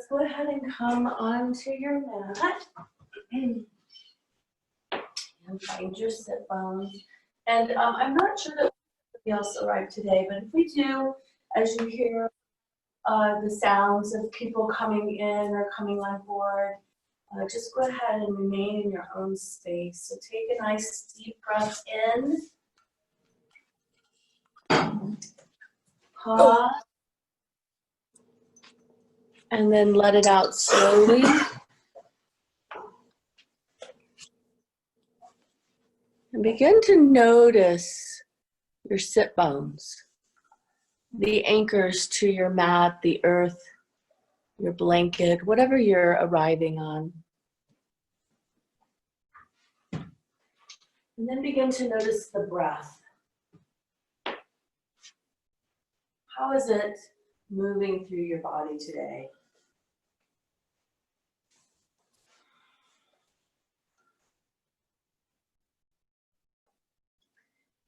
go ahead and come onto your mat and find your sit bones. And I'm not sure that anybody else arrived today, but if we do, as you hear the sounds of people coming in or coming on board, just go ahead and remain in your own space. So take a nice deep breath in. Pause. And then let it out slowly. And begin to notice your sit bones, the anchors to your mat, the earth, your blanket, whatever you're arriving on. And then begin to notice the breath. How is it moving through your body today?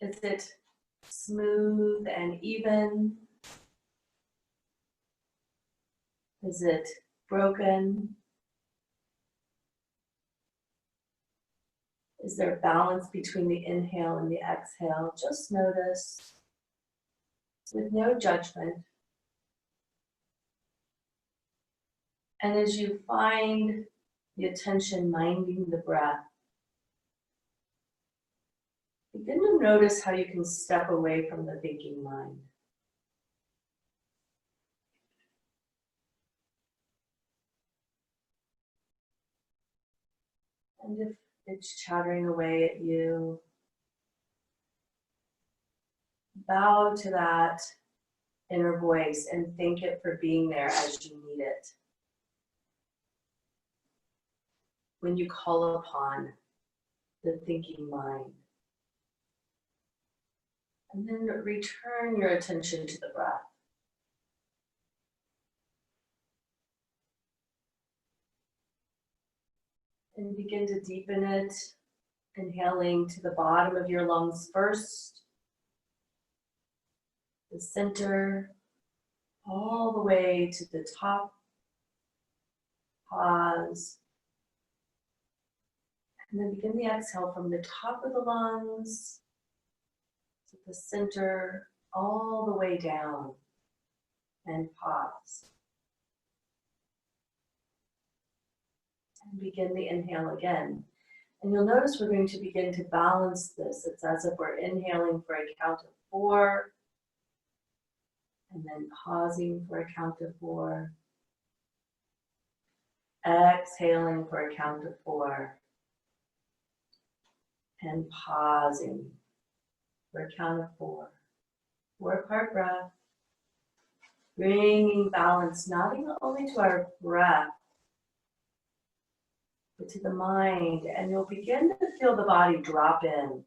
Is it smooth and even? Is it broken? Is there balance between the inhale and the exhale? Just notice with no judgment. And as you find the attention minding the breath, begin to notice how you can step away from the thinking mind. And if it's chattering away at you, bow to that inner voice and thank it for being there as you need it. When you call upon the thinking mind. And then return your attention to the breath. And begin to deepen it, inhaling to the bottom of your lungs first, the center, all the way to the top. Pause. And then begin the exhale from the top of the lungs to the center, all the way down. And pause. And begin the inhale again. And you'll notice we're going to begin to balance this. It's as if we're inhaling for a count of 4, and then pausing for a count of 4, exhaling for a count of 4, and pausing for a count of 4. 4-part breath, bringing balance not only to our breath, but to the mind, and you'll begin to feel the body drop in.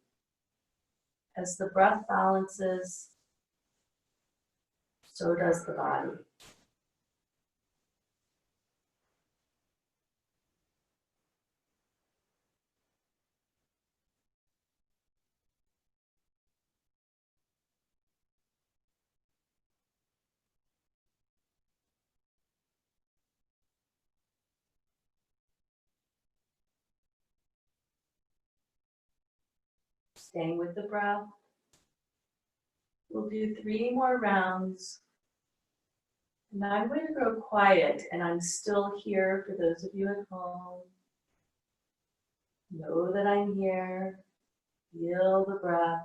As the breath balances, so does the body. Staying with the breath. We'll do 3 more rounds. And I'm going to go quiet, and I'm still here for those of you at home. Know that I'm here. Feel the breath.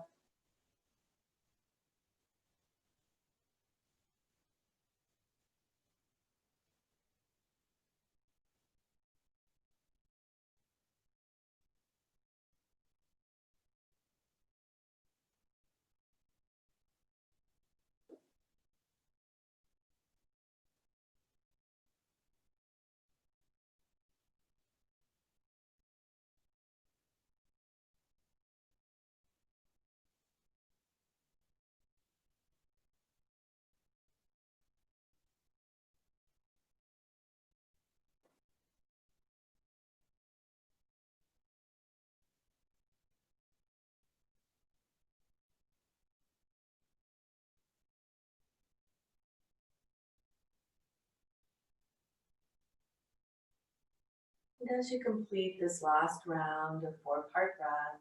And as you complete this last round of 4-part breath,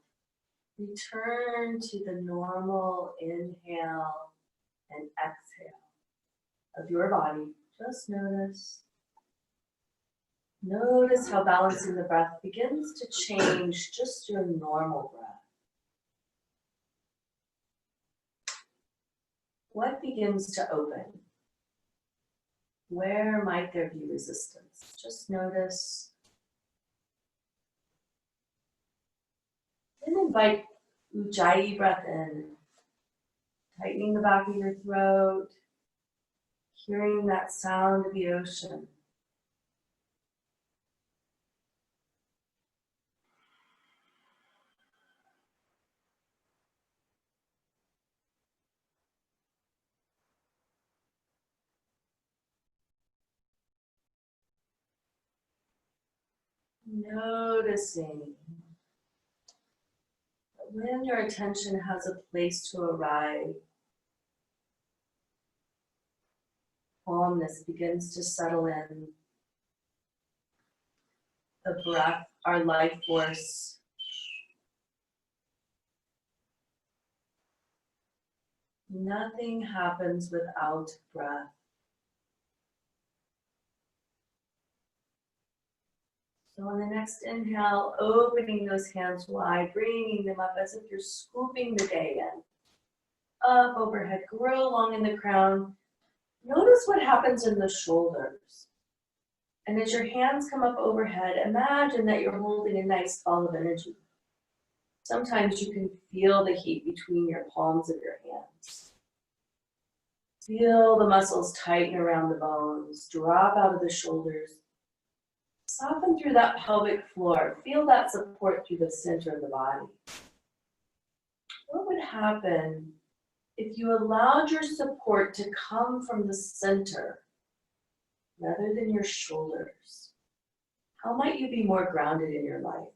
return to the normal inhale and exhale of your body. Just notice. Notice how balancing the breath begins to change just your normal breath. What begins to open? Where might there be resistance? Just notice. Then invite Ujjayi breath in, tightening the back of your throat, hearing that sound of the ocean. Noticing that when your attention has a place to arrive, calmness begins to settle in. The breath, our life force. Nothing happens without breath. So on the next inhale, opening those hands wide, bringing them up as if you're scooping the day in. Up, overhead, grow long in the crown. Notice what happens in the shoulders. And as your hands come up overhead, imagine that you're holding a nice ball of energy. Sometimes you can feel the heat between your palms of your hands. Feel the muscles tighten around the bones, drop out of the shoulders. Soften through that pelvic floor. Feel that support through the center of the body. What would happen if you allowed your support to come from the center rather than your shoulders? How might you be more grounded in your life?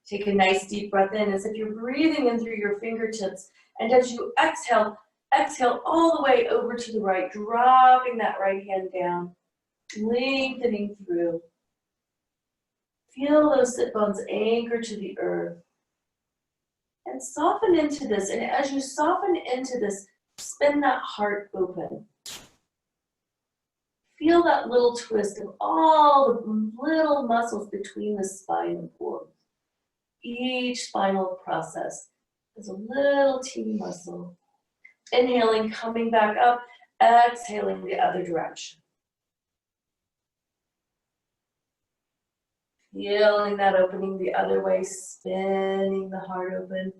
Take a nice deep breath in as if you're breathing in through your fingertips. And as you exhale, exhale all the way over to the right, dropping that right hand down, lengthening through. Feel those sit bones anchor to the earth. And soften into this. And as you soften into this, spin that heart open. Feel that little twist of all the little muscles between the spine and core. Each spinal process is a little teeny muscle. Inhaling, coming back up, exhaling the other direction. Feeling that opening the other way, spinning the heart open.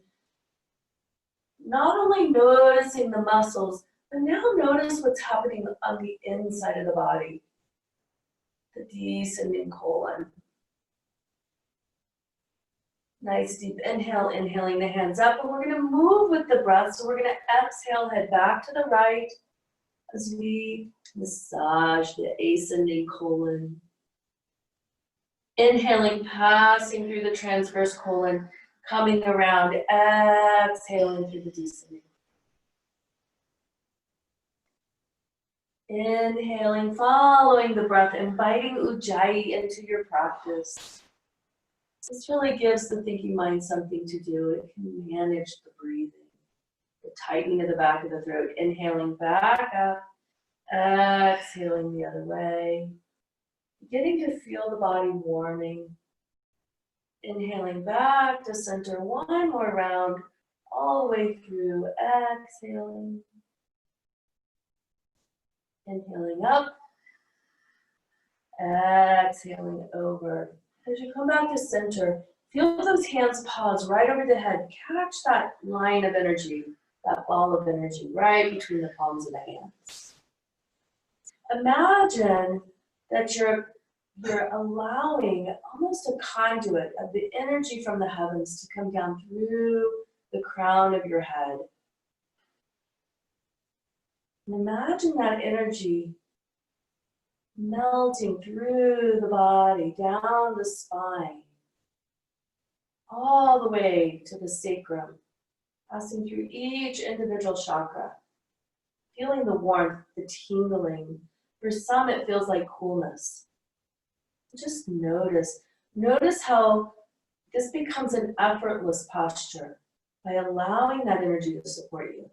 Not only noticing the muscles, but now notice what's happening on the inside of the body. The descending colon. Nice deep inhale, inhaling the hands up, and we're going to move with the breath. So we're going to exhale, head back to the right as we massage the ascending colon. Inhaling, passing through the transverse colon, coming around, exhaling through the descending. Inhaling, following the breath, inviting Ujjayi into your practice. This really gives the thinking mind something to do. It can manage the breathing, the tightening of the back of the throat. Inhaling back up, exhaling the other way. Beginning to feel the body warming. Inhaling back to center, one more round, all the way through, exhaling. Inhaling up, exhaling over. As you come back to center, feel those hands pause right over the head. Catch that line of energy, that ball of energy right between the palms of the hands. Imagine that you're allowing almost a conduit of the energy from the heavens to come down through the crown of your head. And imagine that energy melting through the body, down the spine, all the way to the sacrum, passing through each individual chakra, feeling the warmth, the tingling. For some, it feels like coolness. Just notice. Notice how this becomes an effortless posture by allowing that energy to support you.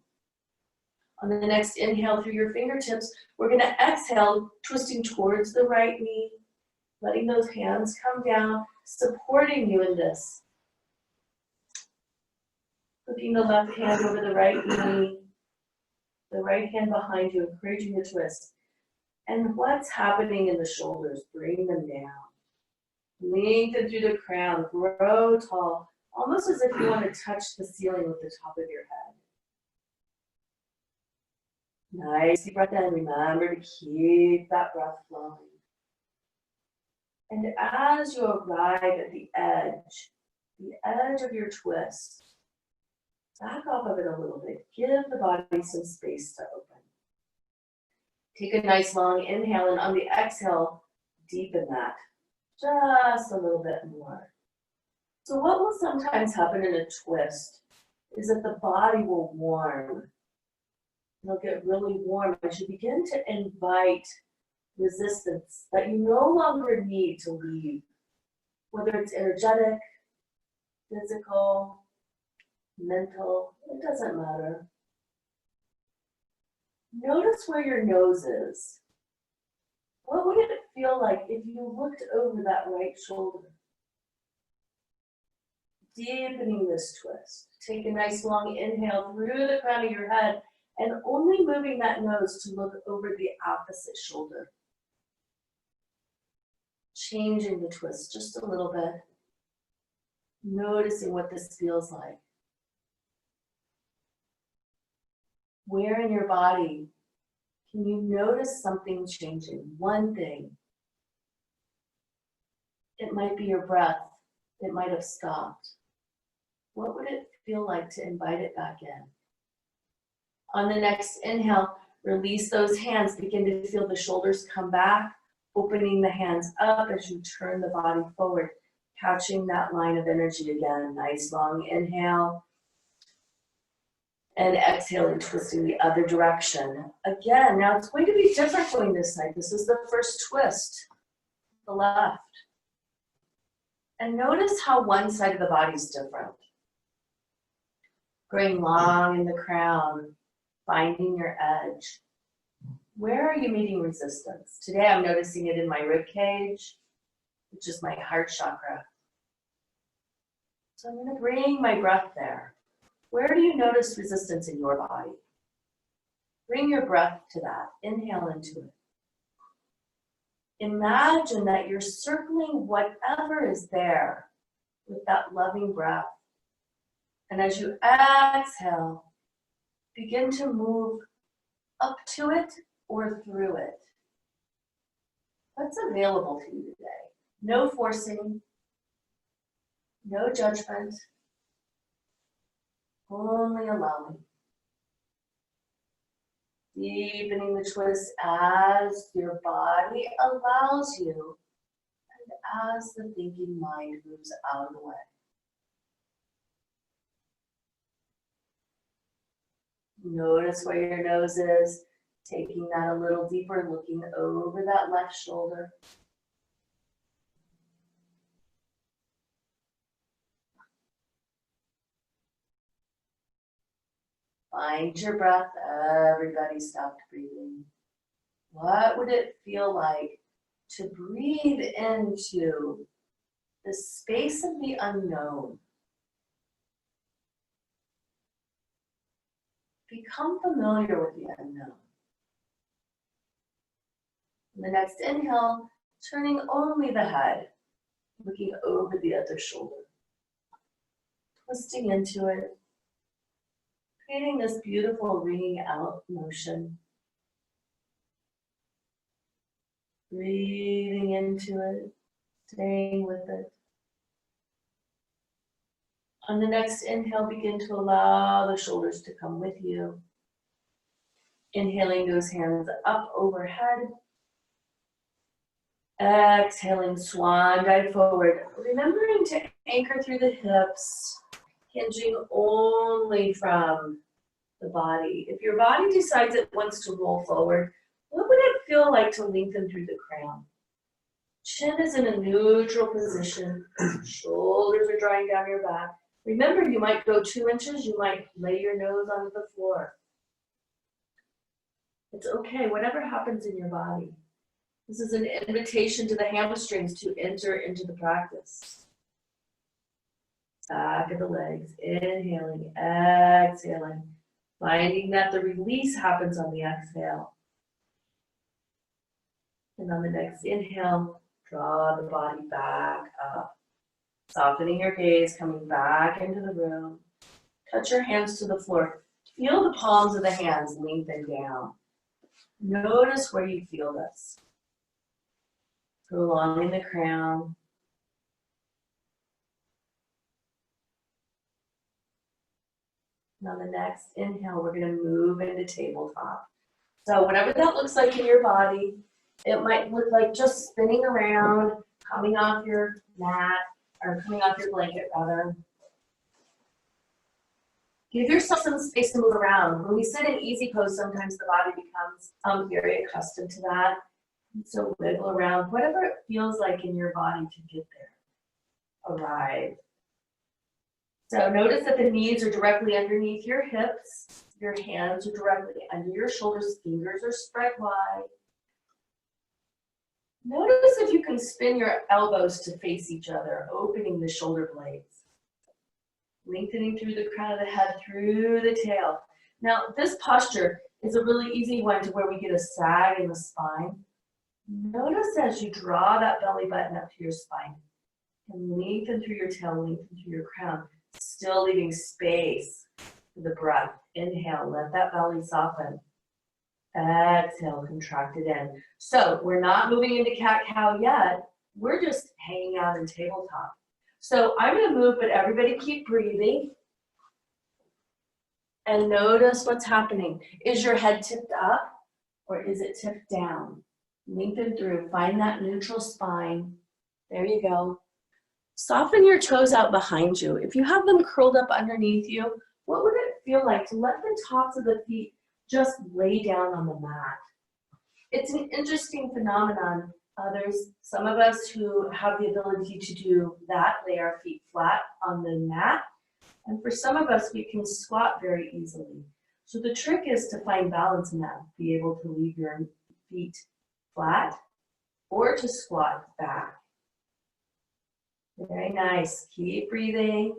On the next inhale through your fingertips, we're going to exhale, twisting towards the right knee, letting those hands come down, supporting you in this. Hooking the left hand over the right knee, the right hand behind you, encouraging the twist. And what's happening in the shoulders? Bring them down. Lengthen through the crown, grow tall, almost as if you want to touch the ceiling with the top of your head. Nice deep breath in. Remember to keep that breath flowing. And as you arrive at the edge of your twist, back off of it a little bit. Give the body some space to open. Take a nice long inhale, and on the exhale, deepen that just a little bit more. So what will sometimes happen in a twist is that the body will warm. It'll get really warm as you begin to invite resistance that you no longer need to leave, whether it's energetic, physical, mental, it doesn't matter. Notice where your nose is. What would it feel like if you looked over that right shoulder? Deepening this twist. Take a nice long inhale through the crown of your head and only moving that nose to look over the opposite shoulder. Changing the twist just a little bit. Noticing what this feels like. Where in your body can you notice something changing? One thing. It might be your breath. It might have stopped. What would it feel like to invite it back in? On the next inhale, release those hands. Begin to feel the shoulders come back, opening the hands up as you turn the body forward, catching that line of energy again. Nice long inhale. And exhaling, twisting the other direction. Again, now it's going to be different going this side. This is the first twist, the left. And notice how one side of the body is different. Growing long in the crown, finding your edge. Where are you meeting resistance? Today I'm noticing it in my rib cage, which is my heart chakra. So I'm going to bring my breath there. Where do you notice resistance in your body? Bring your breath to that. Inhale into it. Imagine that you're circling whatever is there with that loving breath. And as you exhale, begin to move up to it or through it. What's available to you today? No forcing, no judgment. Only allowing. Deepening the twist as your body allows you and as the thinking mind moves out of the way. Notice where your nose is, taking that a little deeper, looking over that left shoulder. Find your breath. Everybody stopped breathing. What would it feel like to breathe into the space of the unknown? Become familiar with the unknown. In the next inhale, turning only the head, looking over the other shoulder. Twisting into it. Creating this beautiful ringing out motion. Breathing into it, staying with it. On the next inhale, begin to allow the shoulders to come with you. Inhaling those hands up overhead. Exhaling, swan dive forward. Remembering to anchor through the hips. Hinging only from the body. If your body decides it wants to roll forward, what would it feel like to lengthen through the crown? Chin is in a neutral position. Shoulders are drawing down your back. Remember, you might go 2 inches. You might lay your nose onto the floor. It's okay, whatever happens in your body. This is an invitation to the hamstrings to enter into the practice. Back of the legs, inhaling, exhaling, finding that the release happens on the exhale. And on the next inhale, draw the body back up. Softening your gaze, coming back into the room. Touch your hands to the floor. Feel the palms of the hands lengthen down. Notice where you feel this. Prolonging the crown. And on the next inhale, we're going to move into tabletop. So whatever that looks like in your body, it might look like just spinning around, coming off your mat, or coming off your blanket rather. Give yourself some space to move around. When we sit in easy pose, sometimes the body becomes very accustomed to that. And so wiggle around, whatever it feels like in your body to get there. Arrive. So notice that the knees are directly underneath your hips. Your hands are directly under your shoulders. Fingers are spread wide. Notice if you can spin your elbows to face each other, opening the shoulder blades. Lengthening through the crown of the head, through the tail. Now, this posture is a really easy one to where we get a sag in the spine. Notice as you draw that belly button up to your spine and lengthen through your tail, lengthen through your crown, still leaving space for the breath. Inhale, let that belly soften. Exhale, contract it in. So we're not moving into cat-cow yet. We're just hanging out in tabletop. So I'm going to move, but everybody keep breathing. And notice what's happening. Is your head tipped up or is it tipped down? Lengthen through. Find that neutral spine. There you go. Soften your toes out behind you. If you have them curled up underneath you, what would it feel like to let the tops of the feet just lay down on the mat? It's an interesting phenomenon. Some of us who have the ability to do that, lay our feet flat on the mat. And for some of us, we can squat very easily. So the trick is to find balance in that. Be able to leave your feet flat or to squat back. Very nice. Keep breathing.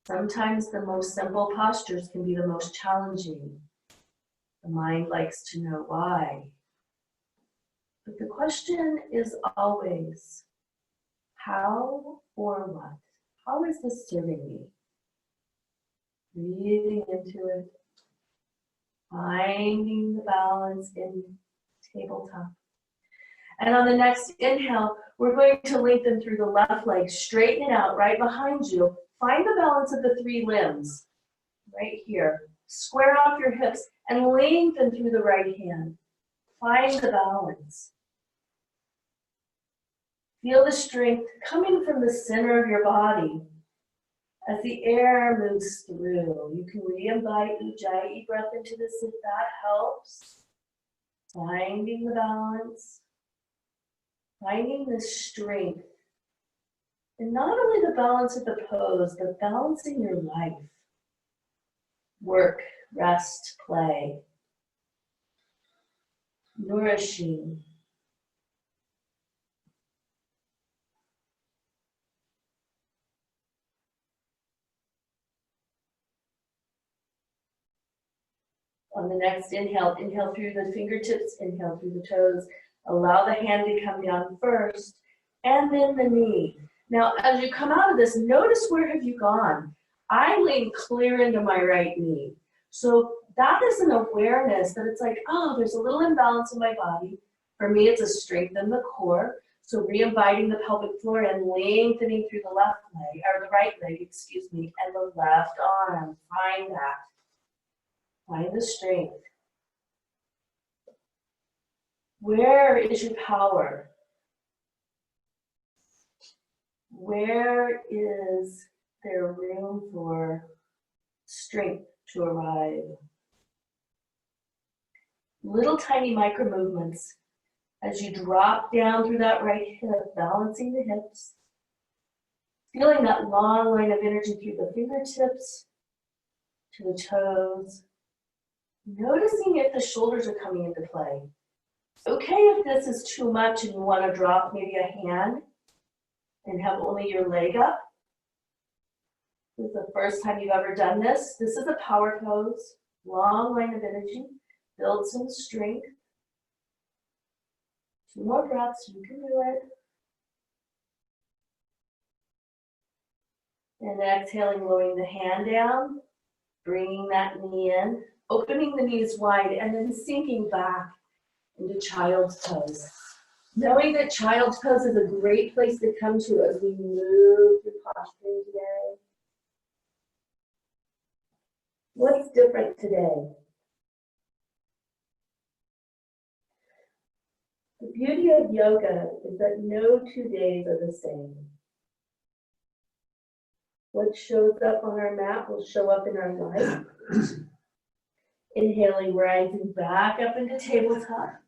Sometimes the most simple postures can be the most challenging. The mind likes to know why. But the question is always, how or what? How is this serving me? Breathing into it, finding the balance in tabletop. And on the next inhale, we're going to lengthen through the left leg, straighten it out right behind you. Find the balance of the 3 limbs right here. Square off your hips and lengthen through the right hand. Find the balance. Feel the strength coming from the center of your body as the air moves through. You can re-invite Ujjayi breath into this if that helps. Finding the balance. Finding the strength. And not only the balance of the pose, but balancing your life. Work, rest, play. Nourishing. On the next inhale, inhale through the fingertips, inhale through the toes. Allow the hand to come down first, and then the knee. Now, as you come out of this, notice where have you gone? I lean clear into my right knee. So that is an awareness that it's like, oh, there's a little imbalance in my body. For me, it's a strength in the core. So re-inviting the pelvic floor and lengthening through the left leg, or the right leg, excuse me, and the left arm. Find that. Find the strength. Where is your power? Where is there room for strength to arrive? Little tiny micro movements As you drop down through that right hip, balancing the hips, feeling that long line of energy through the fingertips to the toes, noticing if the shoulders are coming into play. Okay if this is too much and you want to drop maybe a hand and have only your leg up. This is the first time you've ever done this. This is a power pose, long line of energy, build some strength. 2 more breaths, you can do it. And exhaling, lowering the hand down, bringing that knee in, opening the knees wide, and then sinking back into child's pose. Knowing that child's pose is a great place to come to as we move through posturing today. What's different today? The beauty of yoga is that no 2 days are the same. What shows up on our mat will show up in our life. Inhaling, rising back up into tabletop.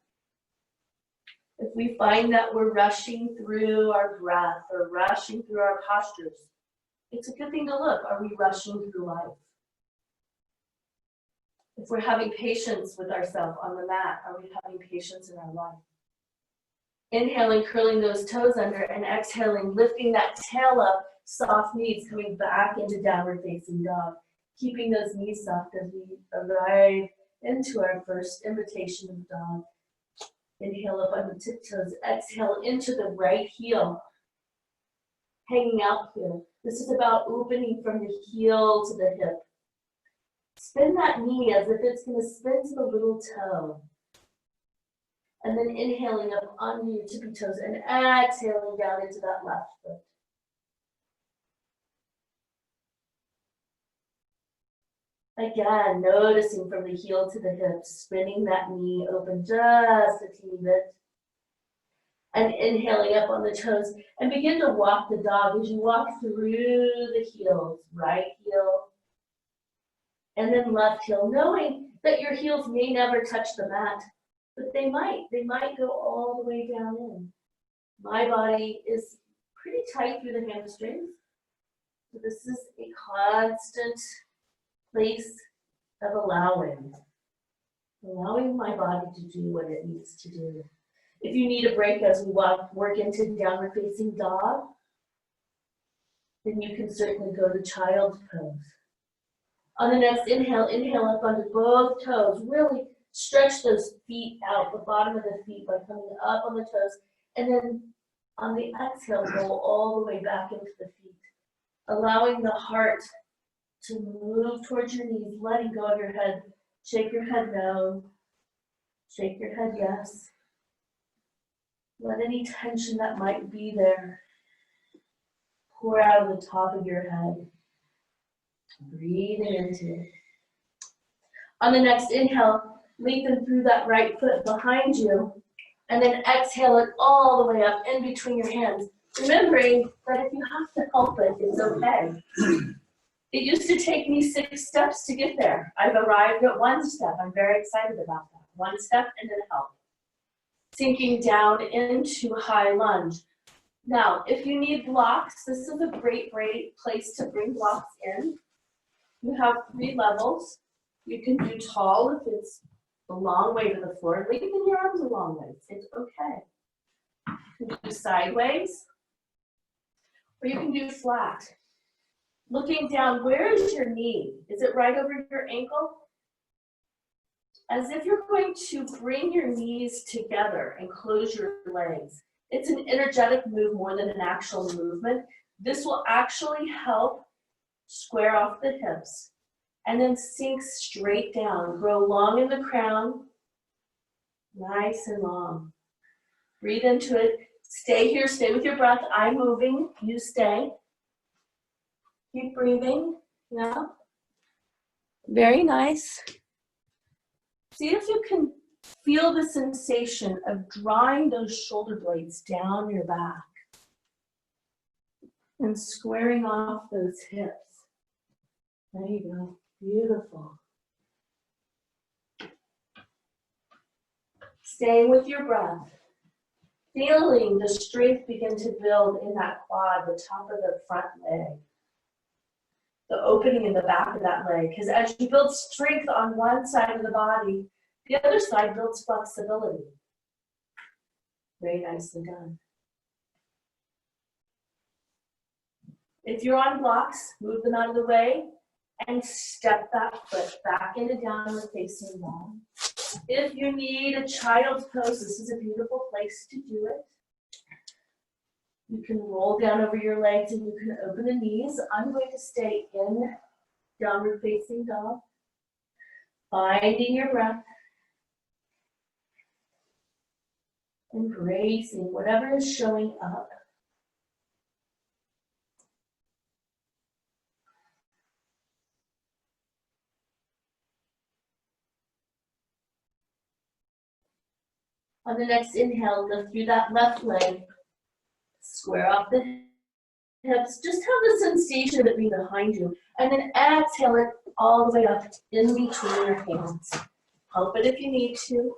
If we find that we're rushing through our breath or rushing through our postures, it's a good thing to look. Are we rushing through life? If we're having patience with ourselves on the mat, are we having patience in our life? Inhaling, curling those toes under, and exhaling, lifting that tail up, soft knees coming back into downward facing dog. Keeping those knees soft as we arrive into our first invitation of dog. Inhale up on the tiptoes, exhale into the right heel. Hanging out here. This is about opening from the heel to the hip. Spin that knee as if it's going to spin to the little toe. And then inhaling up onto your tippy toes and exhaling down into that left foot. Again, noticing from the heel to the hip, spinning that knee open just a teeny bit. And inhaling up on the toes and begin to walk the dog as you walk through the heels, right heel, and then left heel, knowing that your heels may never touch the mat, but they might go all the way down in. My body is pretty tight through the hamstrings, so this is a constant place of allowing my body to do what it needs to do. If you need a break as we work into downward facing dog, then you can certainly go to child's pose. On the next inhale, inhale up onto both toes. Really stretch those feet out, the bottom of the feet by coming up on the toes. And then on the exhale, roll all the way back into the feet. Allowing the heart to move towards your knees, letting go of your head. Shake your head no. Shake your head yes. Let any tension that might be there pour out of the top of your head. Breathing into it. On the next inhale, lengthen through that right foot behind you, and then exhale it all the way up in between your hands. Remembering that if you have to help it, it's okay. It used to take me 6 steps to get there. I've arrived at 1 step. I'm very excited about that. 1 step and then help. Sinking down into high lunge. Now, if you need blocks, this is a great place to bring blocks in. You have 3 levels. You can do tall if it's a long way to the floor. Leaving your arms a long way. It's okay. You can do sideways, or you can do flat. Looking down, where is your knee? Is it right over your ankle? As if you're going to bring your knees together and close your legs. It's an energetic move more than an actual movement. This will actually help square off the hips and then sink straight down. Grow long in the crown, nice and long. Breathe into it. Stay here, stay with your breath. I'm moving, you stay. Keep breathing, yeah. Very nice. See if you can feel the sensation of drawing those shoulder blades down your back and squaring off those hips. There you go, beautiful. Staying with your breath. Feeling the strength begin to build in that quad, the top of the front leg, the opening in the back of that leg. Because as you build strength on one side of the body, the other side builds flexibility. Very nicely done. If you're on blocks, move them out of the way and step that foot back into downward facing dog. If you need a child's pose, this is a beautiful place to do it. You can roll down over your legs and you can open the knees. I'm going to stay in downward facing dog, finding your breath, embracing whatever is showing up. On the next inhale, lift through that left leg, square off the hips, just have the sensation of it being behind you, and then exhale it all the way up in between your hands. Help it if you need to.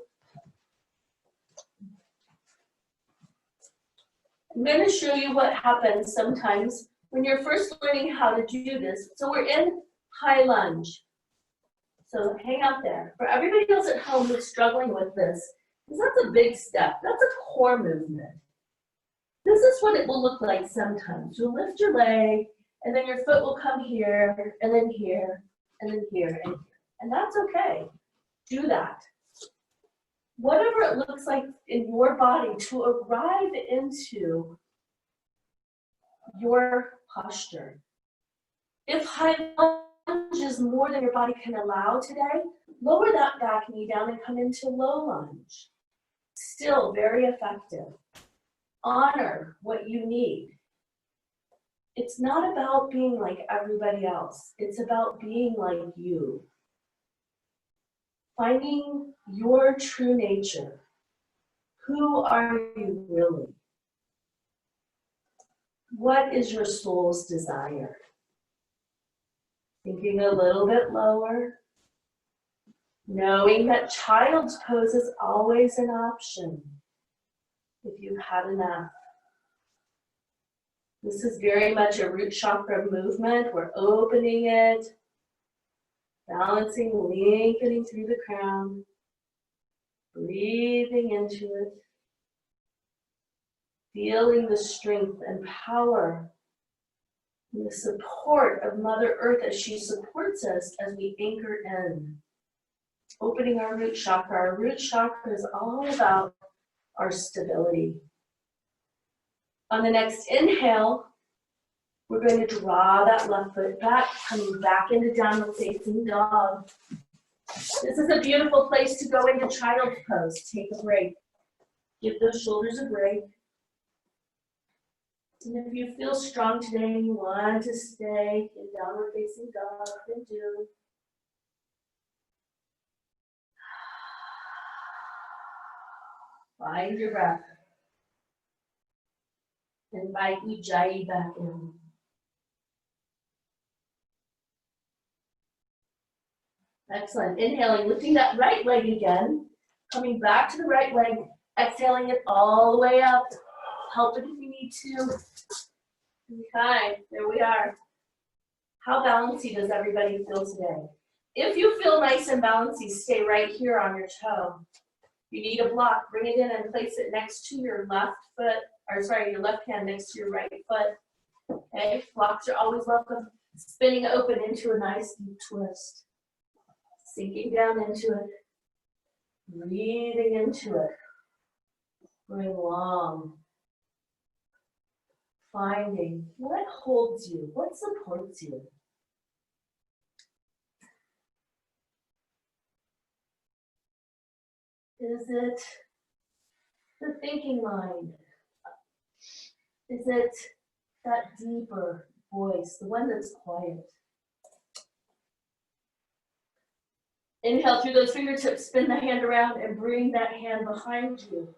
I'm going to show you what happens sometimes when you're first learning how to do this. So we're in high lunge. So hang out there. For everybody else at home who's struggling with this, because that's a big step. That's a core movement. This is what it will look like sometimes. You'll lift your leg, and then your foot will come here, and then here, and then here, and here. And that's okay. Do that. Whatever it looks like in your body to arrive into your posture. If high lunge is more than your body can allow today, lower that back knee down and come into low lunge. Still very effective. Honor what you need. It's not about being like everybody else. It's about being like you. Finding your true nature. Who are you really? What is your soul's desire? Thinking a little bit lower. Knowing that child's pose is always an option if you've had enough. This is very much a root chakra movement. We're opening it, balancing, lengthening through the crown, breathing into it, feeling the strength and power and the support of Mother Earth as she supports us as we anchor in. Opening our root chakra. Our root chakra is all about our stability. On the next inhale, we're going to draw that left foot back, coming back into downward facing dog. This is a beautiful place to go into child's pose. Take a break. Give those shoulders a break. And if you feel strong today and you want to stay in downward facing dog, then do. Find your breath. Invite Ujjayi back in. Excellent. Inhaling, lifting that right leg again. Coming back to the right leg. Exhaling it all the way up. Help it if you need to. Okay, there we are. How bouncy does everybody feel today? If you feel nice and bouncy, stay right here on your toe. You need a block, bring it in and place it next to your left foot, or sorry, your left hand next to your right foot. Okay, blocks are always welcome. Spinning open into a nice deep twist. Sinking down into it. Breathing into it. Going long. Finding what holds you, what supports you. Is it the thinking mind? Is it that deeper voice, the one that's quiet? Inhale through those fingertips, spin the hand around and bring that hand behind you.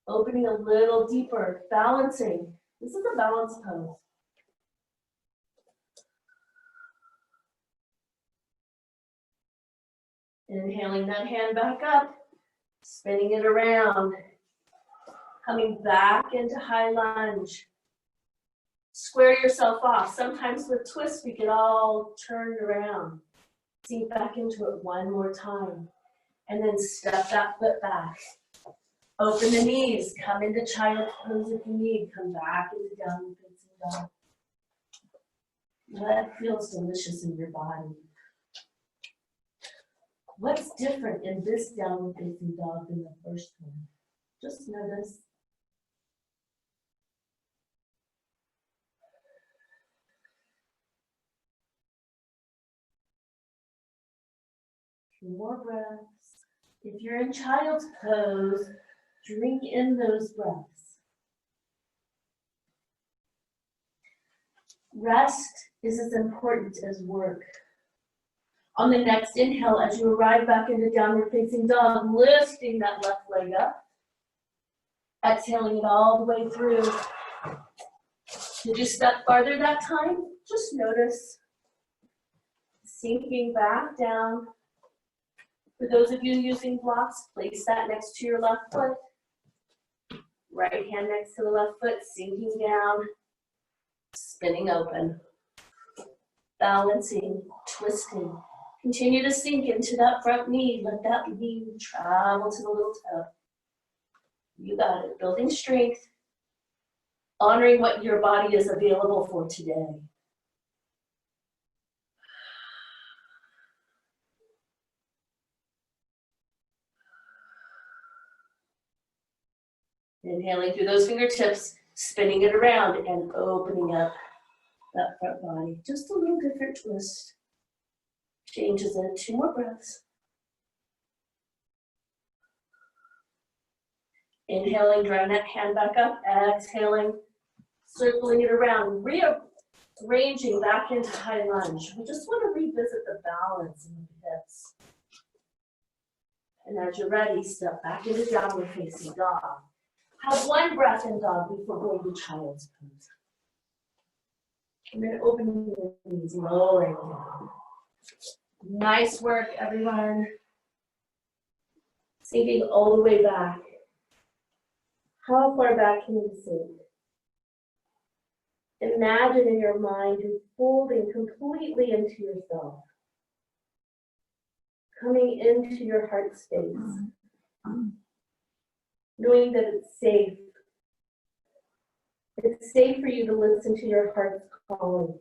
Opening a little deeper, balancing. This is a balance pose. Inhaling that hand back up, spinning it around. Coming back into high lunge. Square yourself off. Sometimes with twists, we get all turned around. Sink back into it one more time. And then step that foot back. Open the knees. Come into child's pose if you need. Come back into downward facing dog. What feels delicious in your body? What's different in this downward facing dog than the first one? Just notice. Few more breaths. If you're in child's pose, drink in those breaths. Rest is as important as work. On the next inhale, as you arrive back into downward facing dog, lifting that left leg up. Exhaling it all the way through. Did you step farther that time? Just notice. Sinking back down. For those of you using blocks, place that next to your left foot. Right hand next to the left foot, sinking down. Spinning open. Balancing, twisting. Continue to sink into that front knee. Let that knee travel to the little toe. You got it. Building strength. Honoring what your body is available for today. Inhaling through those fingertips, spinning it around and opening up that front body. Just a little different twist. Changes in 2 more breaths. Inhaling, drawing that hand back up. Exhaling, circling it around, rearranging back into high lunge. We just want to revisit the balance in the hips. And as you're ready, step back into downward facing dog. Have 1 breath in dog before going to child's pose. And then opening your knees, lowering down. Nice work, everyone. Sinking all the way back. How far back can you sink? Imagine in your mind you folding completely into yourself. Coming into your heart space. Knowing that it's safe. It's safe for you to listen to your heart's calling.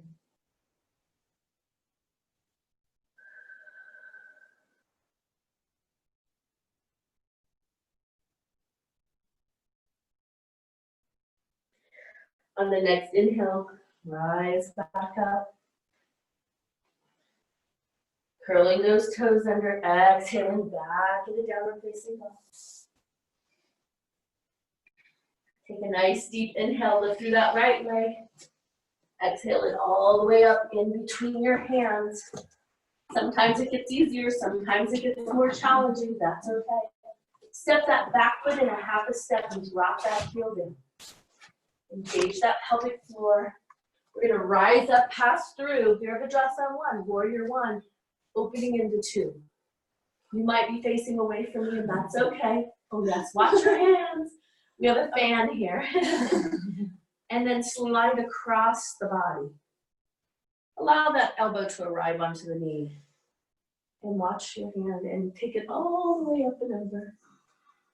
On the next inhale, rise back up. Curling those toes under, exhaling back into downward facing dog. Take a nice deep inhale, lift through that right leg. Exhale it all the way up in between your hands. Sometimes it gets easier, sometimes it gets more challenging, that's okay. Step that back foot in a half a step and drop that heel down. Engage that pelvic floor. We're gonna rise up, pass through, Virabhadrasana 1, Warrior 1, opening into 2. You might be facing away from me and that's okay. Oh yes, watch your hands. We have a fan here. And then slide across the body. Allow that elbow to arrive onto the knee. And watch your hand and take it all the way up and over.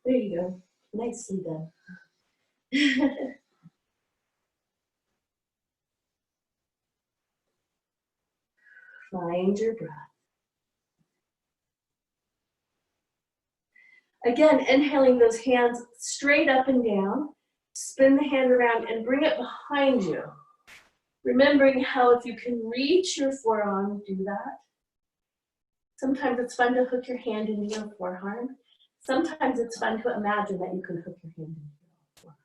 There you go. Nicely done. Find your breath. Again, inhaling those hands straight up and down. Spin the hand around and bring it behind you. Remembering how if you can reach your forearm, do that. Sometimes it's fun to hook your hand into your forearm. Sometimes it's fun to imagine that you can hook your hand into your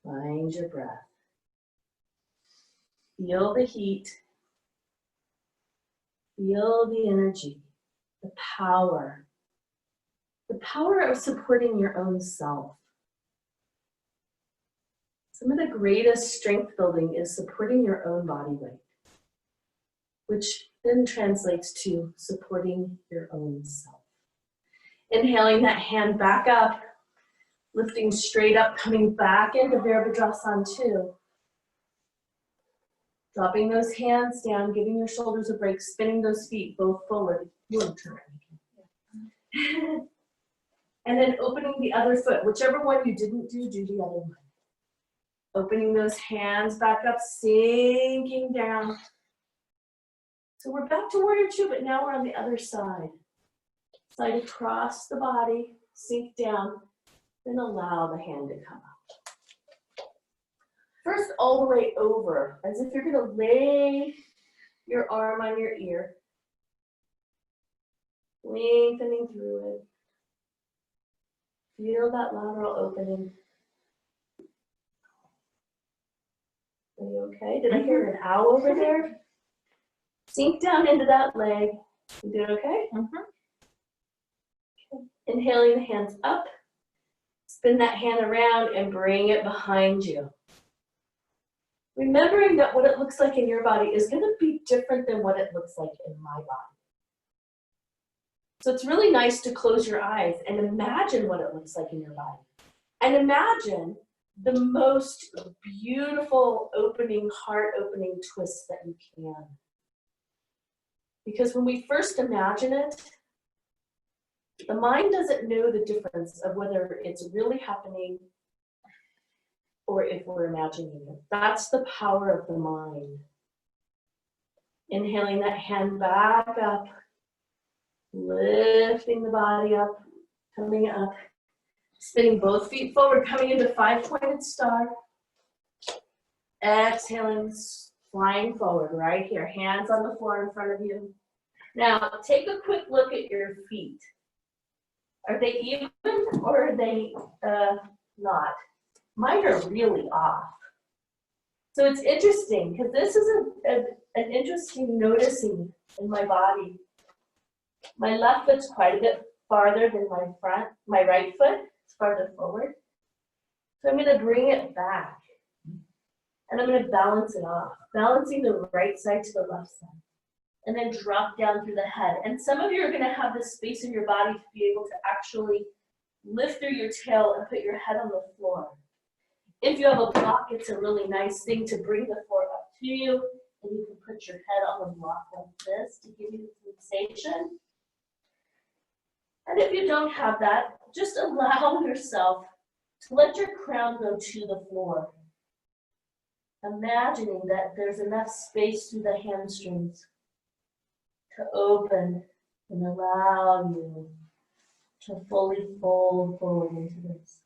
forearm. Find your breath. Feel the heat. Feel the energy, the power of supporting your own self. Some of the greatest strength building is supporting your own body weight, which then translates to supporting your own self. Inhaling that hand back up, lifting straight up, coming back into Virabhadrasana 2. Dropping those hands down, giving your shoulders a break, spinning those feet both forward. You want to turn around. And then opening the other foot. Whichever one you didn't do, do the other one. Opening those hands back up, sinking down. So we're back to warrior 2, but now we're on the other side. Slide across the body, sink down, then allow the hand to come up. First, all the way over, as if you're going to lay your arm on your ear, lengthening through it. Feel that lateral opening. Are you okay? Did I hear an owl over there? Sink down into that leg. You did okay? Okay. Inhaling the hands up. Spin that hand around and bring it behind you. Remembering that what it looks like in your body is going to be different than what it looks like in my body. So it's really nice to close your eyes and imagine what it looks like in your body. And imagine the most beautiful opening, heart-opening twist that you can. Because when we first imagine it, the mind doesn't know the difference of whether it's really happening or if we're imagining it. That's the power of the mind. Inhaling that hand back up, lifting the body up, coming up, spinning both feet forward, coming into 5-pointed star. Exhaling, flying forward right here, hands on the floor in front of you. Now, take a quick look at your feet. Are they even or are they not? Mine are really off. So it's interesting because this is an interesting noticing in my body. My left foot's quite a bit farther than my right foot is farther forward. So I'm going to bring it back and I'm going to balance it off, balancing the right side to the left side. And then drop down through the head. And some of you are going to have this space in your body to be able to actually lift through your tail and put your head on the floor. If you have a block, it's a really nice thing to bring the floor up to you, and you can put your head on the block like this to give you the sensation. And if you don't have that, just allow yourself to let your crown go to the floor. Imagining that there's enough space through the hamstrings to open and allow you to fully fold forward into this.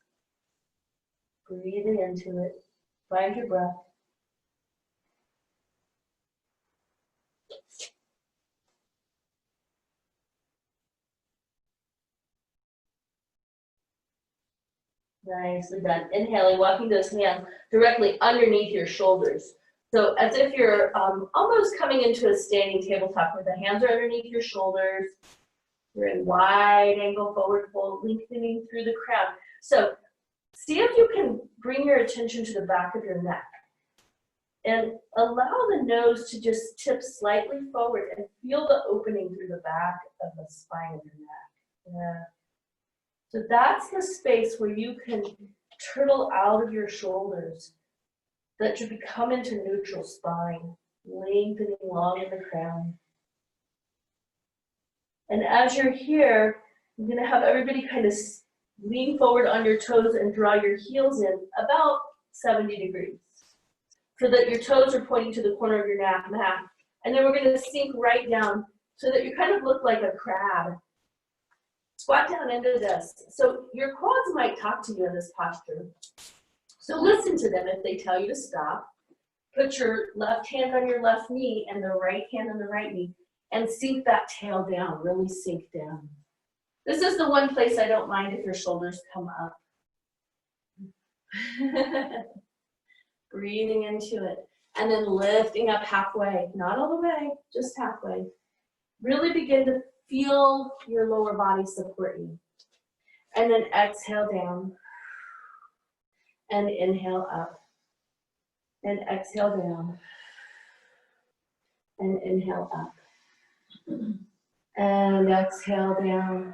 Breathing into it. Find your breath. Nicely done. Inhaling, walking those hands directly underneath your shoulders. So as if you're almost coming into a standing tabletop where the hands are underneath your shoulders. You're in wide angle forward fold, lengthening through the crown. So see if you can bring your attention to the back of your neck. And allow the nose to just tip slightly forward and feel the opening through the back of the spine of your neck. Yeah. So that's the space where you can turtle out of your shoulders. That you become into neutral spine, lengthening long in the crown. And as you're here, I'm going to have everybody kind of lean forward on your toes and draw your heels in about 70 degrees. So that your toes are pointing to the corner of your mat. And then we're going to sink right down so that you kind of look like a crab. Squat down into this. So your quads might talk to you in this posture. So listen to them if they tell you to stop. Put your left hand on your left knee and the right hand on the right knee and sink that tail down, really sink down. This is the one place I don't mind if your shoulders come up. Breathing into it and then lifting up halfway, not all the way, just halfway. Really begin to feel your lower body support you. And then exhale down. And inhale up, and exhale down, and inhale up. And exhale down.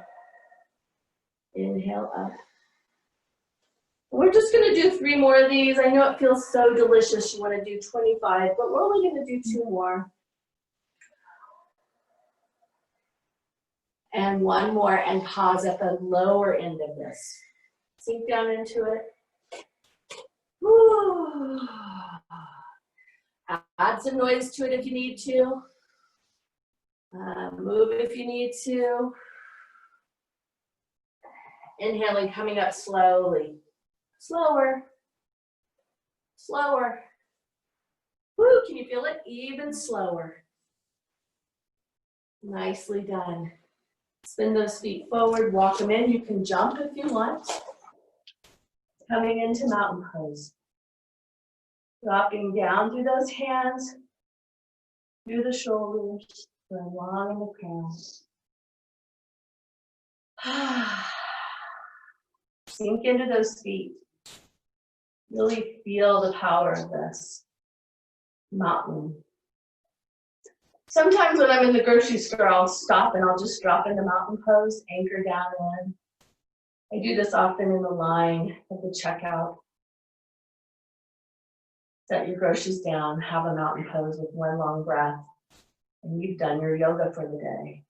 Inhale up. We're just going to do 3 more of these. I know it feels so delicious. You want to do 25, but we're only going to do 2 more. And 1 more, and pause at the lower end of this. Sink down into it. Woo. Add some noise to it if you need to. Move if you need to. Inhaling, coming up slowly. Slower. Slower. Woo, can you feel it? Even slower. Nicely done. Spin those feet forward, walk them in. You can jump if you want. Coming into mountain pose. Dropping down through those hands, through the shoulders, along in the crown. Sink into those feet. Really feel the power of this mountain. Sometimes when I'm in the grocery store, I'll stop and I'll just drop into mountain pose, anchor down in. I do this often in the line at the checkout. Set your groceries down, have a mountain pose with 1 long breath, and you've done your yoga for the day.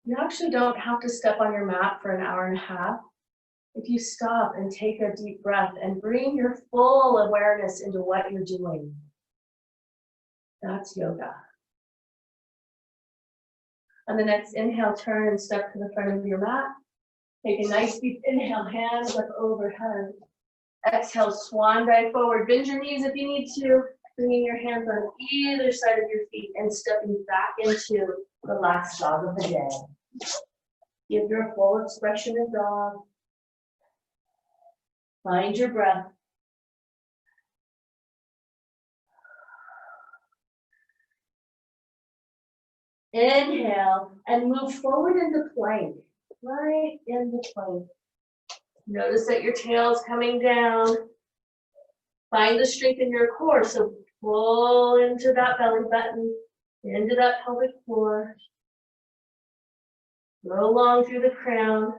You actually don't have to step on your mat for 1.5 hours. If you stop and take a deep breath and bring your full awareness into what you're doing, that's yoga. On the next inhale, turn and step to the front of your mat. Take a nice deep inhale, hands up overhead. Exhale, swan dive forward. Bend your knees if you need to. Bringing your hands on either side of your feet and stepping back into the last dog of the day. Give your full expression of dog. Find your breath. Inhale and move forward into plank. Right into plank. Notice that your tail is coming down. Find the strength in your core. So pull into that belly button, into that pelvic floor. Go along through the crown.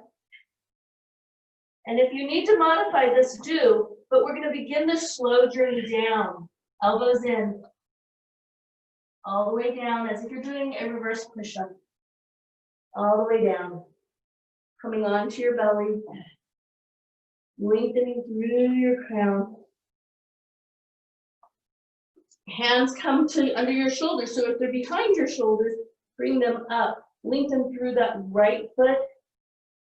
And if you need to modify this, do, but we're going to begin this slow journey down. Elbows in. All the way down as if you're doing a reverse push-up. All the way down. Coming onto your belly. Lengthening through your crown. Hands come to under your shoulders. So if they're behind your shoulders, bring them up. Lengthen through that right foot.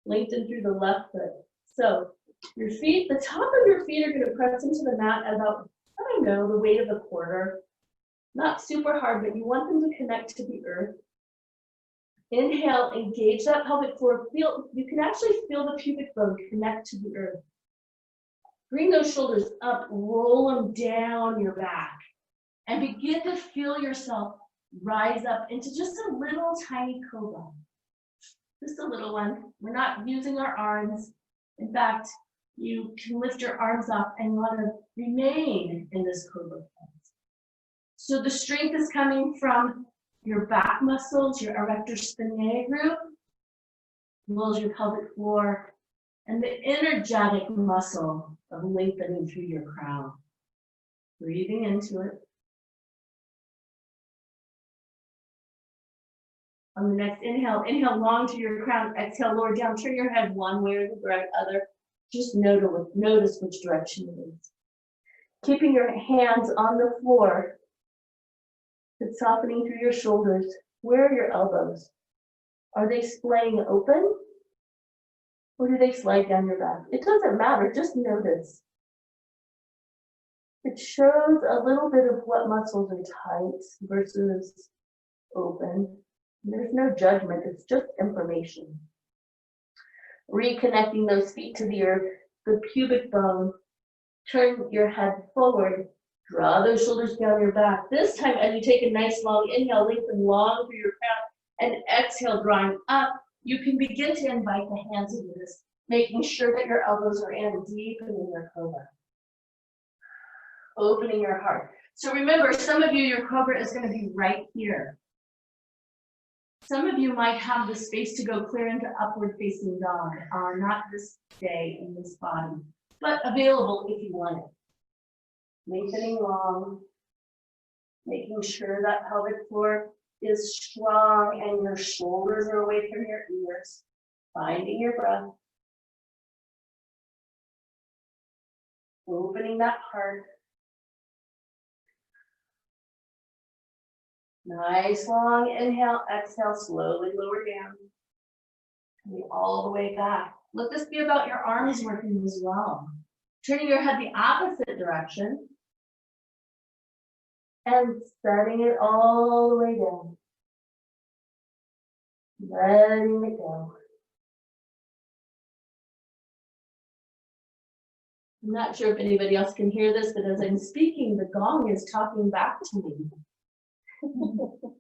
Lengthen through the left foot. So your feet, the top of your feet are going to press into the mat at about, I don't know, the weight of a quarter. Not super hard, but you want them to connect to the earth. Inhale, engage that pelvic floor. Feel, you can actually feel the pubic bone connect to the earth. Bring those shoulders up, roll them down your back, and begin to feel yourself rise up into just a little tiny cobra. Just a little one. We're not using our arms. In fact, you can lift your arms up and want to remain in this cobra pose. So the strength is coming from your back muscles, your erector spinae group, as well as your pelvic floor, and the energetic muscle of lengthening through your crown. Breathing into it. On the next inhale, inhale long to your crown, exhale, lower down, turn your head one way or the other. Just notice which direction it is. Keeping your hands on the floor, but softening through your shoulders. Where are your elbows? Are they splaying open? Or do they slide down your back? It doesn't matter, just notice. It shows a little bit of what muscles are tight versus open. There's no judgment, it's just information. Reconnecting those feet to the earth, the pubic bone. Turn your head forward. Draw those shoulders down your back. This time, as you take a nice long inhale, lengthen long through your crown, and exhale, drawing up, you can begin to invite the hands into this, making sure that your elbows are in, deepening your cobra. Opening your heart. So remember, some of you, your cobra is going to be right here. Some of you might have the space to go clear into upward facing dog, not this day in this body, but available if you want it. Lengthening long, making sure that pelvic floor is strong and your shoulders are away from your ears. Finding your breath. Opening that heart. Nice long inhale, exhale, slowly lower down. Coming all the way back. Let this be about your arms working as well. Turning your head the opposite direction. And setting it all the way down. Letting it go. I'm not sure if anybody else can hear this, but as I'm speaking, the gong is talking back to me.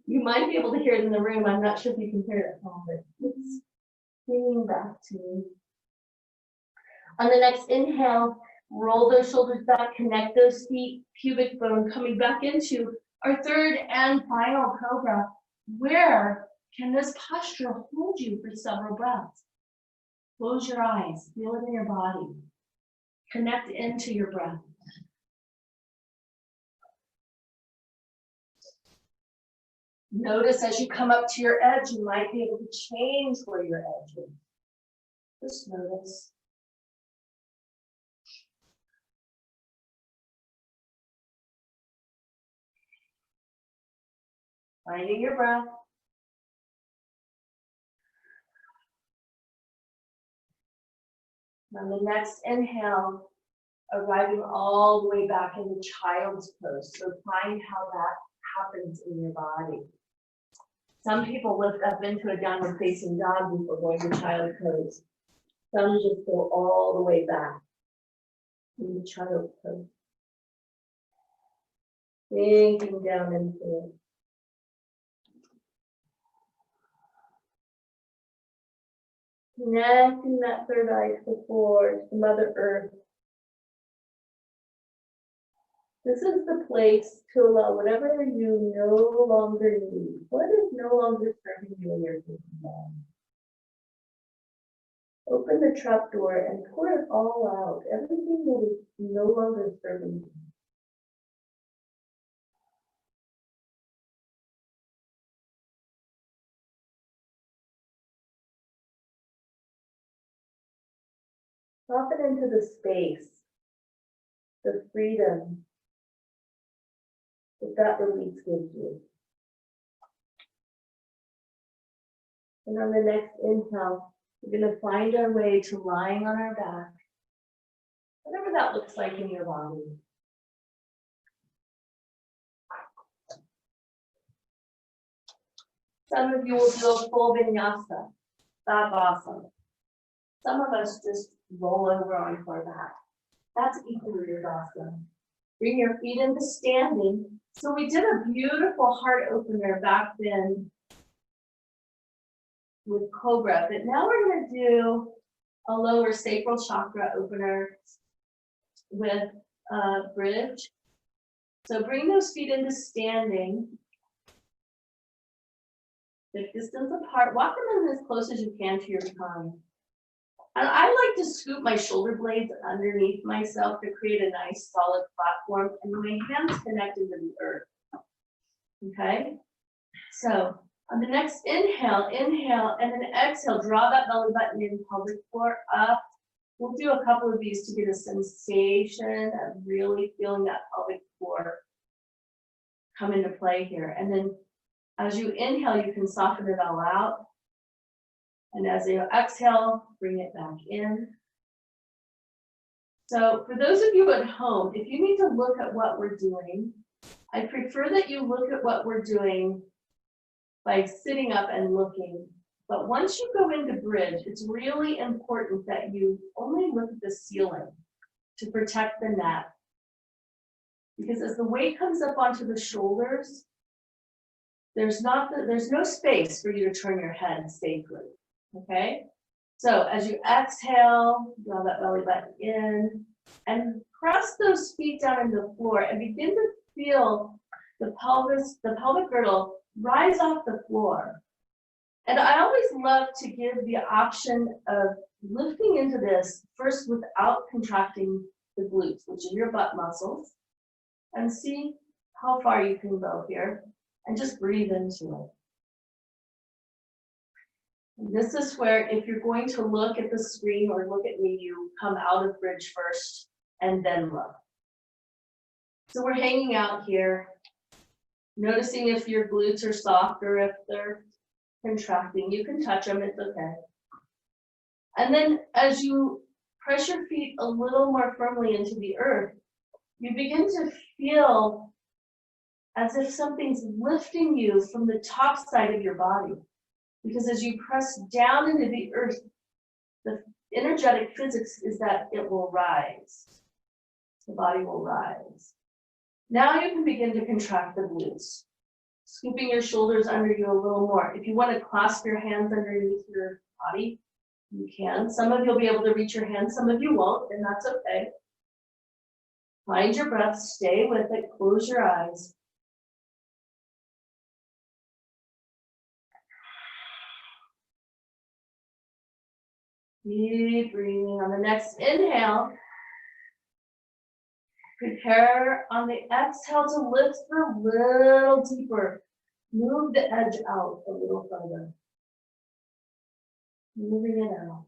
You might be able to hear it in the room. I'm not sure if you can hear it at home, but it's singing back to me. On the next inhale, roll those shoulders back, connect those feet, pubic bone, coming back into our third and final cobra. Where can this posture hold you for several breaths? Close your eyes, feel it in your body. Connect into your breath. Notice as you come up to your edge, you might be able to change where your edge is. Just notice. Finding your breath. On the next inhale, arriving all the way back into child's pose. So find how that happens in your body. Some people lift up into a downward facing dog before going to child pose. Some just go all the way back into child pose. Sinking down into it. Connecting that third eye to the floor, to Mother Earth. This is the place to allow whatever you no longer need. What is no longer serving you in your thinking mind? Open the trap door and pour it all out. Everything that is no longer serving you. Soften into the space, the freedom that release gives you. And on the next inhale, we're going to find our way to lying on our back, whatever that looks like in your body. Some of you will do a full vinyasa, Savasana. Some of us just roll over onto our back. That's equally Virasana. Bring your feet into standing. So we did a beautiful heart opener back then with Cobra, but now we're going to do a lower sacral chakra opener with bridge. So bring those feet into standing. Hip distance apart. Walk them in as close as you can to your tongue. And I like to scoop my shoulder blades underneath myself to create a nice solid platform, and my hands connected to the earth. Okay? So on the next inhale, inhale, and then exhale, draw that belly button in, pelvic floor up. We'll do a couple of these to get a sensation of really feeling that pelvic floor come into play here. And then as you inhale, you can soften it all out. And as you exhale, bring it back in. So for those of you at home, if you need to look at what we're doing, I prefer that you look at what we're doing by sitting up and looking. But once you go into bridge, it's really important that you only look at the ceiling to protect the neck. Because as the weight comes up onto the shoulders, there's no space for you to turn your head safely. Okay, so as you exhale, draw that belly button in and press those feet down into the floor and begin to feel the pelvic girdle rise off the floor. And I always love to give the option of lifting into this first without contracting the glutes, which are your butt muscles, and see how far you can go here, and just breathe into it. And this is where, if you're going to look at the screen or look at me, you come out of bridge first and then look. So we're hanging out here, noticing if your glutes are soft or if they're contracting. You can touch them, it's okay. And then as you press your feet a little more firmly into the earth, you begin to feel as if something's lifting you from the top side of your body. Because as you press down into the earth, the energetic physics is that it will rise. The body will rise. Now you can begin to contract the glutes, scooping your shoulders under you a little more. If you want to clasp your hands underneath your body, you can. Some of you will be able to reach your hands, some of you won't, and that's okay. Find your breath, stay with it, close your eyes. Keep breathing. On the next inhale, prepare on the exhale to lift a little deeper. Move the edge out a little further. Moving it out.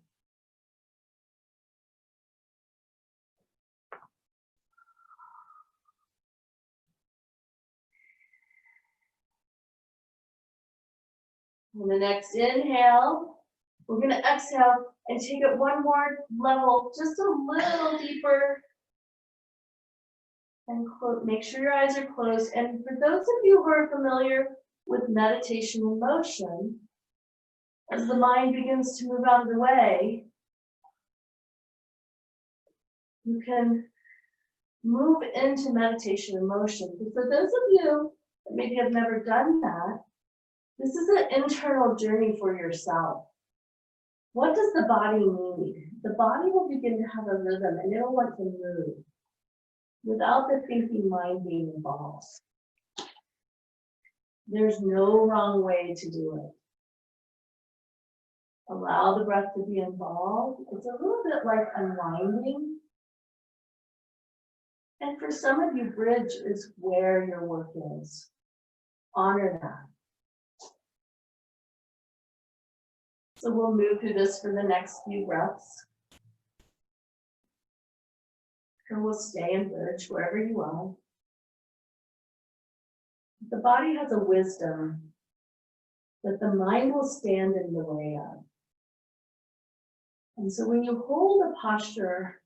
On the next inhale, we're going to exhale and take it one more level, just a little deeper. And make sure your eyes are closed. And for those of you who are familiar with meditation in motion, as the mind begins to move out of the way, you can move into meditation in motion. But for those of you that maybe have never done that, this is an internal journey for yourself. What does the body need? The body will begin to have a rhythm and it'll want to move without the thinking mind being involved. There's no wrong way to do it. Allow the breath to be involved. It's a little bit like unwinding. And for some of you, bridge is where your work is. Honor that. So we'll move through this for the next few breaths. And we'll stay in bridge wherever you are. The body has a wisdom that the mind will stand in the way of. And so when you hold a posture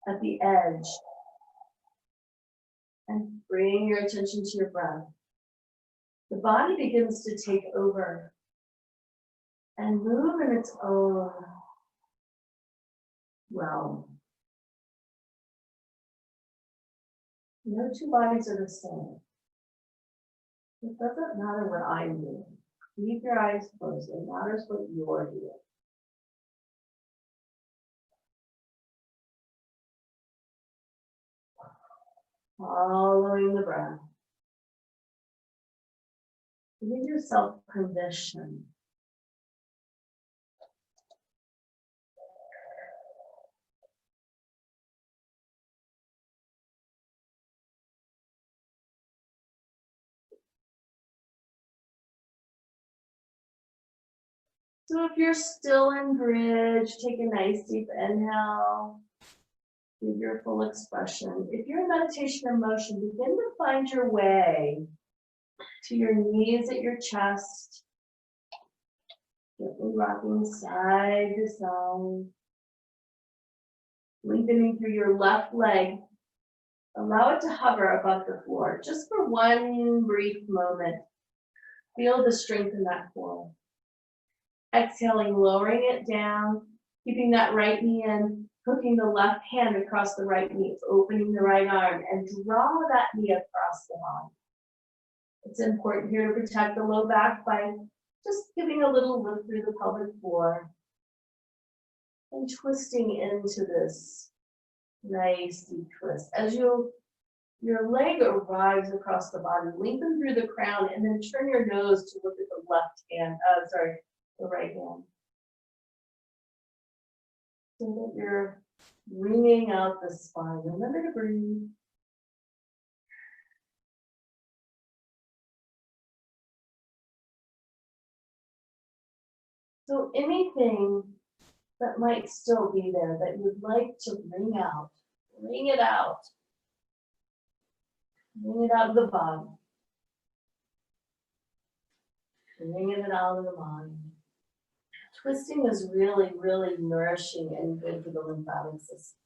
at the edge and bring your attention to your breath, the body begins to take over and move in its own realm. No two bodies are the same. It doesn't matter what I'm doing. Keep your eyes closed. It matters what you're doing. Following the breath. Give yourself permission. So if you're still in bridge, take a nice deep inhale. Give your full expression. If you're in meditation in motion, begin to find your way to your knees at your chest. Gently rocking side to side. Lengthening through your left leg. Allow it to hover above the floor just for one brief moment. Feel the strength in that core. Exhaling, lowering it down, keeping that right knee in, hooking the left hand across the right knee, opening the right arm, and draw that knee across the body. It's important here to protect the low back by just giving a little lift through the pelvic floor and twisting into this nice deep twist. As you Your leg arrives across the body, lengthen through the crown, and then turn your nose to look at the the right hand. So that you're wringing out the spine. Remember to breathe. So anything that might still be there that you'd like to wring out, wring it out. Wring it out of the body. Wringing it out of the mind. Twisting is really, really nourishing and good for the lymphatic system.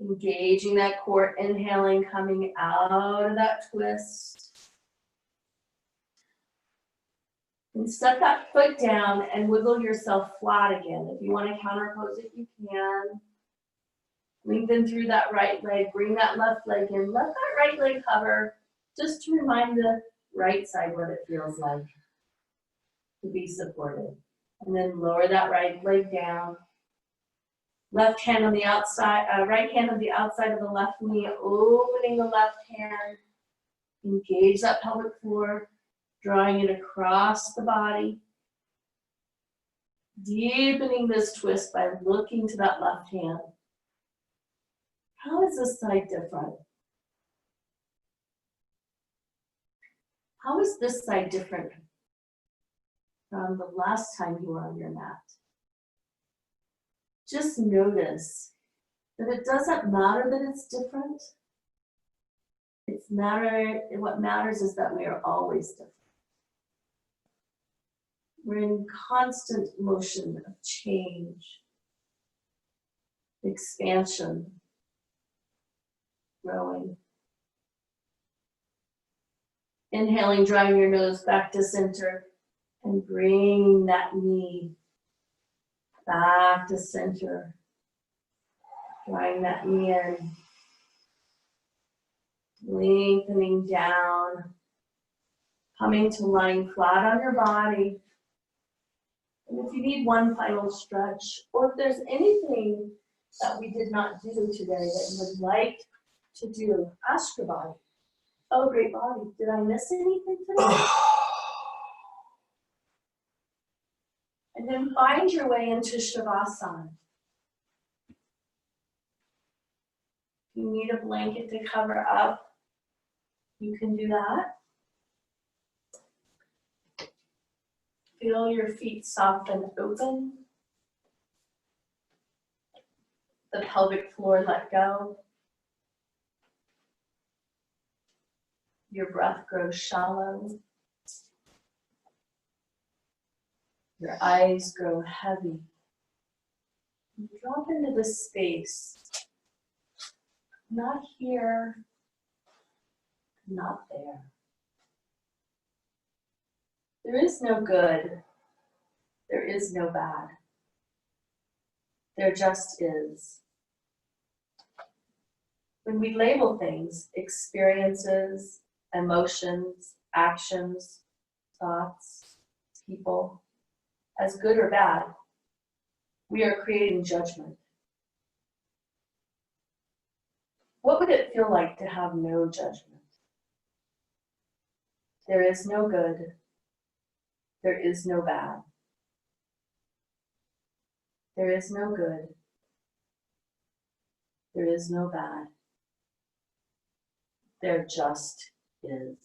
Engaging that core, inhaling, coming out of that twist. And set that foot down and wiggle yourself flat again. If you want to counter pose it, you can. Lengthen through that right leg, bring that left leg in. Let that right leg hover, just to remind the right side what it feels like to be supported. And then lower that right leg down. Left hand on the outside, right hand on the outside of the left knee, opening the left hand. Engage that pelvic floor, drawing it across the body. Deepening this twist by looking to that left hand. How is this side different? How is this side different from the last time you were on your mat? Just notice that it doesn't matter that it's different. What matters is that we are always different. We're in constant motion of change, expansion, growing. Inhaling, drawing your nose back to center and bringing that knee back to center. Drawing that knee in. Lengthening down. Coming to lying flat on your body. And if you need one final stretch, or if there's anything that we did not do today that you would like to do, ask your body. Oh, great body, did I miss anything today? And then find your way into Shavasana. If you need a blanket to cover up, you can do that. Feel your feet soft and open. The pelvic floor let go. Your breath grows shallow. Your eyes grow heavy. You drop into the space. Not here, not there. There is no good. There is no bad. There just is. When we label things, experiences, emotions, actions, thoughts, people, as good or bad, we are creating judgment. What would it feel like to have no judgment? There is no good. There is no bad. There is no good. There is no bad. There just is.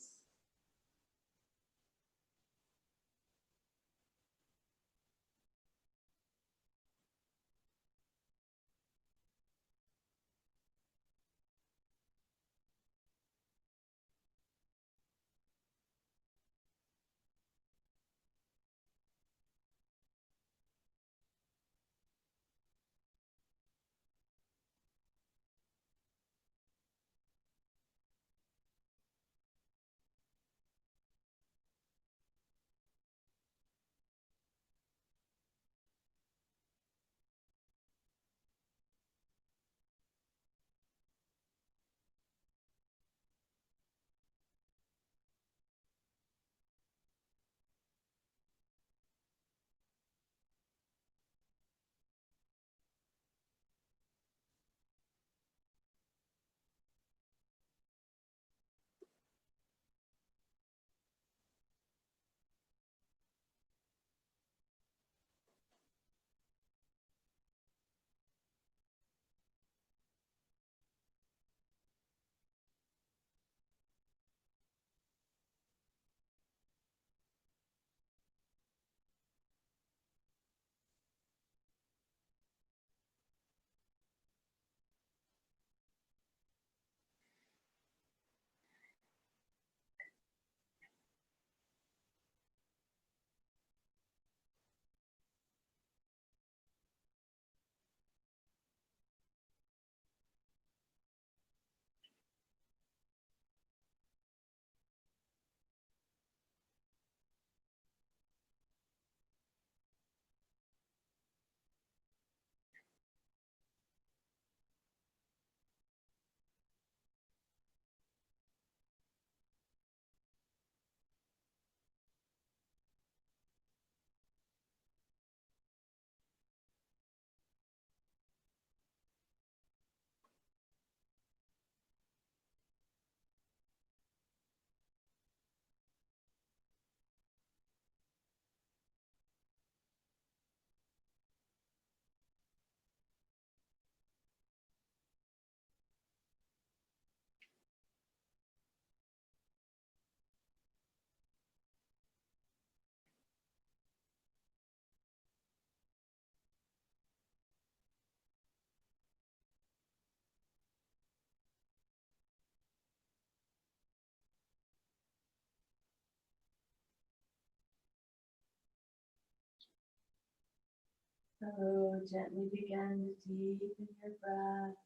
So gently begin to deepen your breath.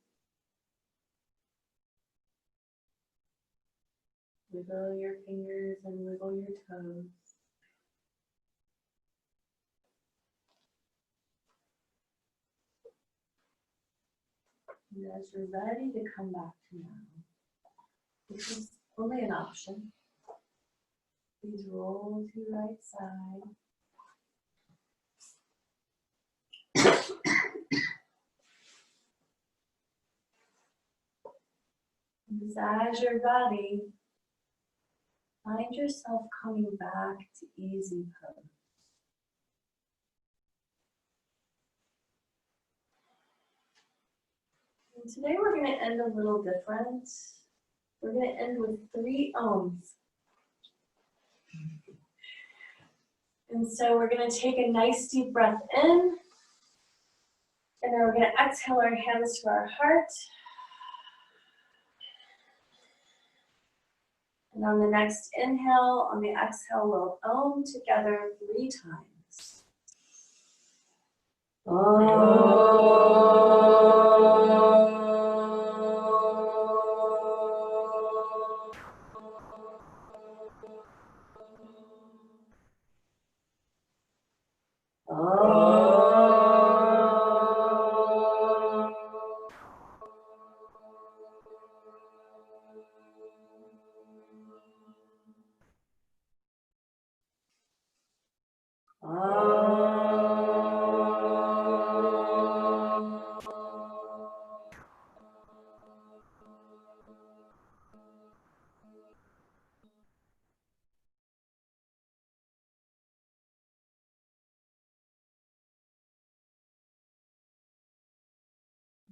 Wiggle your fingers and wiggle your toes. And as you're ready to come back to now, this is only an option. Please roll to your right side. And as you're ready, find yourself coming back to easy pose. And today we're going to end a little different. We're going to end with 3 ohms. And so we're going to take a nice deep breath in. And then we're going to exhale our hands to our heart. And on the next inhale, on the exhale, we'll Om together 3 times.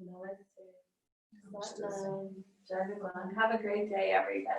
Namaste. Have a great day, everybody.